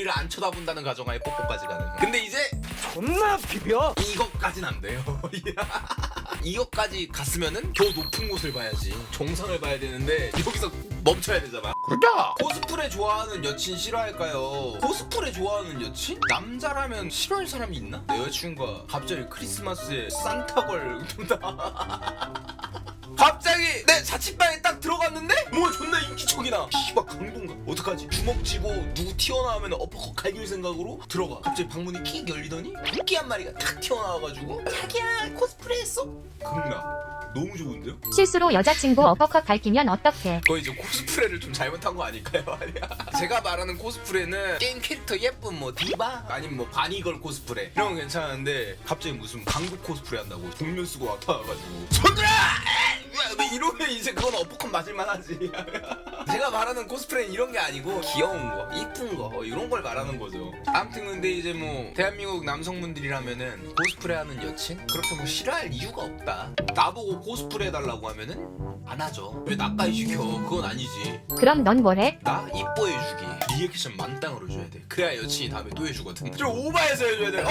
우리를 안 쳐다본다는 가정하에 뽀뽀까지 가는 거야. 근데 이제 존나 비벼. 이것까진 안 돼요. 이것까지 갔으면은 더 높은 곳을 봐야지. 정상을 봐야 되는데 여기서 멈춰야 되잖아. 그렇다. 코스프레 좋아하는 여친 싫어할까요? 코스프레 좋아하는 여친? 남자라면 싫어할 사람이 있나? 내 여친과 갑자기 크리스마스에 산타걸 갑자기 내 자취방에 딱 들어갔는데 뭐 존나 인기척이나 씨발 강동가 어떡하지? 주먹 쥐고 누구 튀어나오면 어퍼컷 갈길 생각으로 들어가. 갑자기 방문이 킥 열리더니 토끼 한 마리가 탁 튀어나와가지고 자기야 코스프레 했어? 극락 너무 좋은데요? 실수로 여자친구 어퍼컷 갈기면 어떡해? 거의 이제 코스프레를 좀 잘못한 거 아닐까요? 아니야. 제가 말하는 코스프레는 게임 캐릭터 예쁜 뭐 디바 아니면 뭐 바니걸 코스프레 이런 건 괜찮은데 갑자기 무슨 강국 코스프레 한다고 동면 쓰고 나타나가지고 손들아! 이러면 이제 그건 어퍼컷 맞을만 하지. 제가 말하는 코스프레는 이런 게 아니고 귀여운 거, 이쁜 거 이런 걸 말하는 거죠. 아무튼 근데 이제 뭐 대한민국 남성분들이라면은 코스프레 하는 여친? 그렇게 뭐 싫어할 이유가 없다. 나보고 코스프레 해달라고 하면은 안 하죠. 왜 나까지 시켜? 그건 아니지. 그럼 넌 뭐래? 나 이뻐해주기. 리액션 만땅으로 줘야 돼. 그래야 여친이 다음에 또 해주거든. 좀 오바해서 해줘야 돼.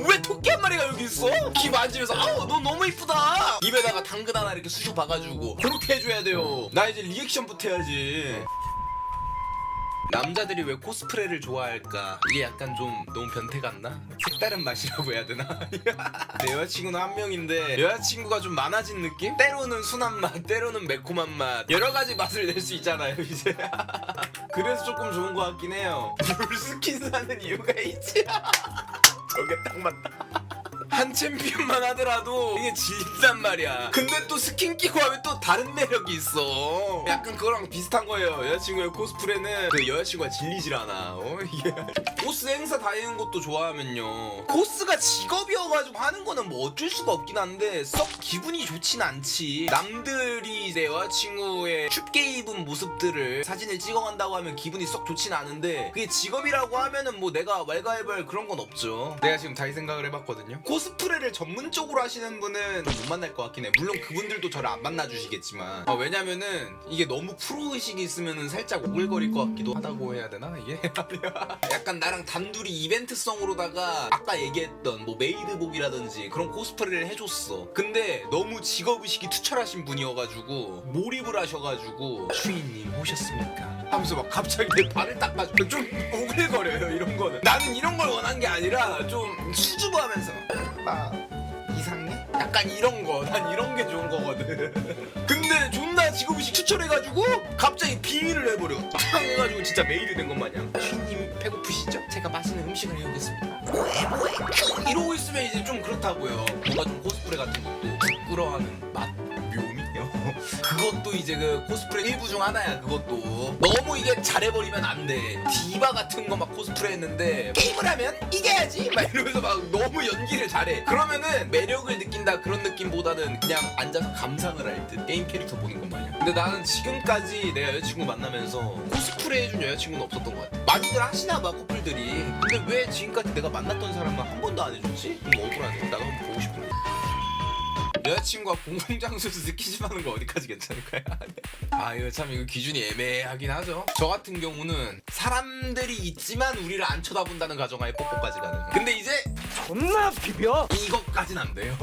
왜 토끼 한 마리가 여기 있어? 귀 만지면서 너 너무 이쁘다. 입에다가 당근 하나 이렇게 쑤셔 박아주고 그렇게 해줘야 돼요. 나 이제 리액션부터 해야지. 남자들이 왜 코스프레를 좋아할까? 이게 약간 좀 너무 변태 같나? 색다른 맛이라고 해야 되나? 내 여자친구는 한 명인데 여자친구가 좀 많아진 느낌? 때로는 순한 맛, 때로는 매콤한 맛 여러 가지 맛을 낼 수 있잖아요 이제. 그래서 조금 좋은 것 같긴 해요. 물 스킨 사는 이유가 있지. 저게 딱 맞다. 한 챔피언만 하더라도 이게 질린단 말이야. 근데 또 스킨 끼고 하면 또 다른 매력이 있어. 약간 그거랑 비슷한 거예요. 여자친구의 코스프레는 그 여자친구가 질리질 않아. 이게 코스 행사 다니는 것도 좋아하면요, 코스가 직업이어가지고 하는 거는 뭐 어쩔 수가 없긴 한데 썩 기분이 좋진 않지. 남들이 내 여자친구의 춥게 입은 모습들을 사진을 찍어간다고 하면 기분이 썩 좋진 않은데 그게 직업이라고 하면은 뭐 내가 왈가왈부할 그런 건 없죠. 내가 지금 다시 생각을 해봤거든요. 코스프레를 전문적으로 하시는 분은 못 만날 것 같긴 해. 물론 그분들도 저를 안 만나주시겠지만 왜냐면은 이게 너무 프로의식이 있으면은 살짝 오글거릴 것 같기도 하다고 해야 되나 이게? 약간 나랑 단둘이 이벤트성으로다가 아까 얘기했던 뭐 메이드복이라든지 그런 코스프레를 해줬어. 근데 너무 직업의식이 투철하신 분이어가지고 몰입을 하셔가지고 주인님 오셨습니까? 하면서 막 갑자기 내 발을 닦아주고 좀 오글거려요. 이런 거는 나는 이런 걸 원한 게 아니라 좀 수줍어하면서 나 이상해? 약간 이런 거. 난 이런 게 좋은 거거든. 근데 존나 직업의식 추천해가지고 갑자기 빙의를 해버려. 탕 해가지고 진짜 메일이 된 것 마냥 주인님 배고프시죠? 제가 맛있는 음식을 해오겠습니다. 뭐해 큐 이러고 있으면 이제 좀 그렇다고요. 뭔가 좀 코스프레 같은 것도 부끄러워하는 맛 묘미요. 그것도 이제 그 코스프레 일부 중 하나야. 그것도 너무 이게 잘해버리면 안 돼. 디바 같은 거 막 코스프레 했는데 게임을 하면 이겨야지 막 이러면서 막 너무 연기를 잘해. 그러면은 매력을 느낀다 그런 느낌보다는 그냥 앉아서 감상을 할 듯. 게임 캐릭터 보는 것 마냥. 근데 나는 지금까지 내 여자친구 만나면서 코스프레 해준 여자친구는 없었던 것 같아. 많이들 하시나 봐 커플들이. 근데 왜 지금까지 내가 만났던 사람만 한 번도 안 해줬지? 좀 억울하네. 나도 한번 보고 싶은데. 여자친구가 공공장소에서 스킨십하는 거 어디까지 괜찮을까요? 이거 참 이거 기준이 애매하긴 하죠. 저 같은 경우는 사람들이 있지만 우리를 안 쳐다본다는 가정하에 뽀뽀까지 가는 거예요. 근데 이제 존나 비벼. 이것까진 안 돼요.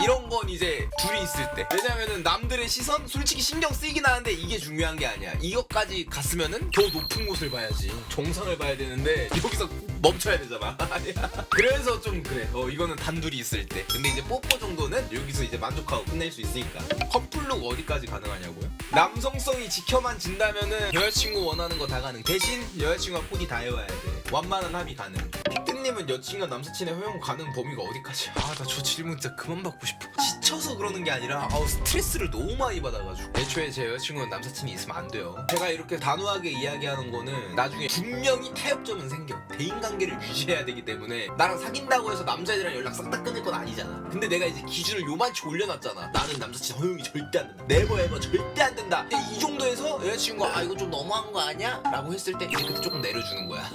이런 건 이제 둘이 있을 때. 왜냐면은 남들의 시선 솔직히 신경 쓰이긴 하는데 이게 중요한 게 아니야. 이것까지 갔으면은 더 높은 곳을 봐야지. 정상을 봐야 되는데 여기서 멈춰야 되잖아. 아니야. 그래서 좀 그래. 이거는 단둘이 있을 때. 근데 이제 뽀뽀 정도는 여기서 이제 만족하고 끝낼 수 있으니까. 커플룩 어디까지 가능하냐고요? 남성성이 지켜만 진다면은 여자친구 원하는 거 다 가능. 대신 여자친구가 코디 다 해와야 돼. 완만한 합의 가능. 픽트님은 여친과 남사친의 허용 가능 범위가 어디까지야? 나 저 질문 진짜 그만 받고 싶어. 지쳐서 그러는 게 아니라 스트레스를 너무 많이 받아가지고. 애초에 제 여자친구는 남사친이 있으면 안 돼요. 제가 이렇게 단호하게 이야기하는 거는 나중에 분명히 타협점은 생겨. 대인관계를 유지해야 되기 때문에 나랑 사귄다고 해서 남자애들이랑 연락 싹 다 끊을 건 아니잖아. 근데 내가 이제 기준을 요만치 올려놨잖아. 나는 남사친 허용이 절대 안 된다. 네버 에버 절대 안 된다. 근데 이 정도에서 여자친구가 이거 좀 너무한 거 아니야? 라고 했을 때 이제 그때 조금 내려주는 거야.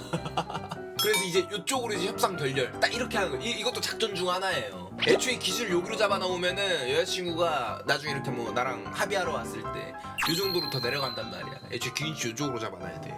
그래서 이제 이쪽으로 이제 협상 결렬 딱 이렇게 하는 거. 이것도 작전 중 하나예요. 애초에 기준을 여기로 잡아놓으면은 여자친구가 나중에 이렇게 뭐 나랑 합의하러 왔을 때 이 정도로 더 내려간단 말이야. 애초에 기준치 이쪽으로 잡아놔야 돼.